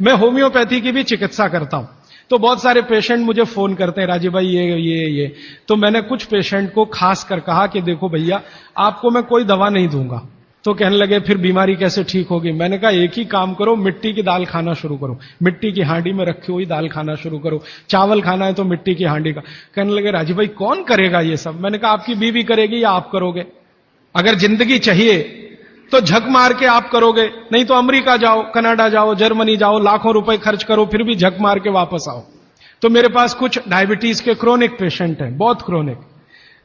मैं होम्योपैथी की भी चिकित्सा करता हूं, तो बहुत सारे पेशेंट मुझे फोन करते हैं, राजीव भाई ये तो मैंने कुछ पेशेंट को खास कर कहा कि देखो भैया, आपको मैं कोई दवा नहीं दूंगा। तो कहने लगे फिर बीमारी कैसे ठीक होगी? मैंने कहा एक ही काम करो, मिट्टी की दाल खाना शुरू करो, मिट्टी की हांडी में रखी हुई दाल खाना शुरू करो, चावल खाना है तो मिट्टी की हांडी का। कहने लगे राजीव भाई कौन करेगा ये सब? मैंने कहा आपकी बीवी करेगी या आप करोगे? अगर जिंदगी चाहिए तो झक मार के आप करोगे, नहीं तो अमेरिका जाओ, कनाडा जाओ, जर्मनी जाओ, लाखों रुपए खर्च करो, फिर भी झक मार के वापस आओ। तो मेरे पास कुछ डायबिटीज के क्रोनिक पेशेंट हैं, बहुत क्रोनिक,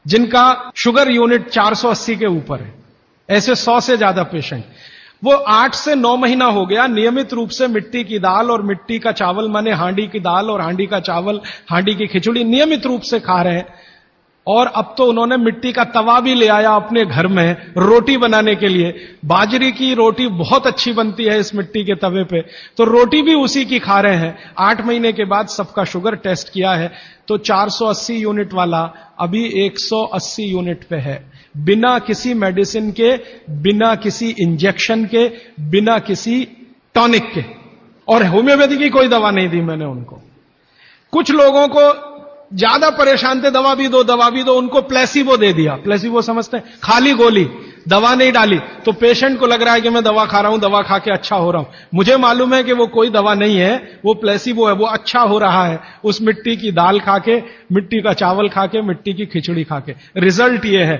जिनका शुगर यूनिट 480 के ऊपर है, ऐसे 100 से ज्यादा पेशेंट। वो 8 से 9 महीना हो गया नियमित रूप से मिट्टी की दाल और मिट्टी का चावल, माने हांडी की दाल और हांडी का चावल, हांडी की खिचड़ी नियमित रूप से खा रहे हैं। और अब तो उन्होंने मिट्टी का तवा भी ले आया अपने घर में रोटी बनाने के लिए। बाजरे की रोटी बहुत अच्छी बनती है इस मिट्टी के तवे पे, तो रोटी भी उसी की खा रहे हैं। 8 महीने के बाद सबका शुगर टेस्ट किया है तो 480 यूनिट वाला अभी 180 यूनिट पे है, बिना किसी मेडिसिन के, बिना किसी इंजेक्शन के, बिना किसी टॉनिक के। और होम्योपैथी की कोई दवा नहीं दी मैंने उनको। कुछ लोगों को ज्यादा परेशान थे, दवा भी दो, उनको प्लेसिबो दे दिया। प्लेसिबो समझते हैं? खाली गोली, दवा नहीं डाली। तो पेशेंट को लग रहा है कि मैं दवा खा रहा हूं, दवा खा के अच्छा हो रहा हूं। मुझे मालूम है कि वो कोई दवा नहीं है, वो प्लेसिबो है, वो अच्छा हो रहा है उस मिट्टी की दाल खा के, मिट्टी का चावल खा के, मिट्टी की खिचड़ी खा के। रिजल्ट ये है।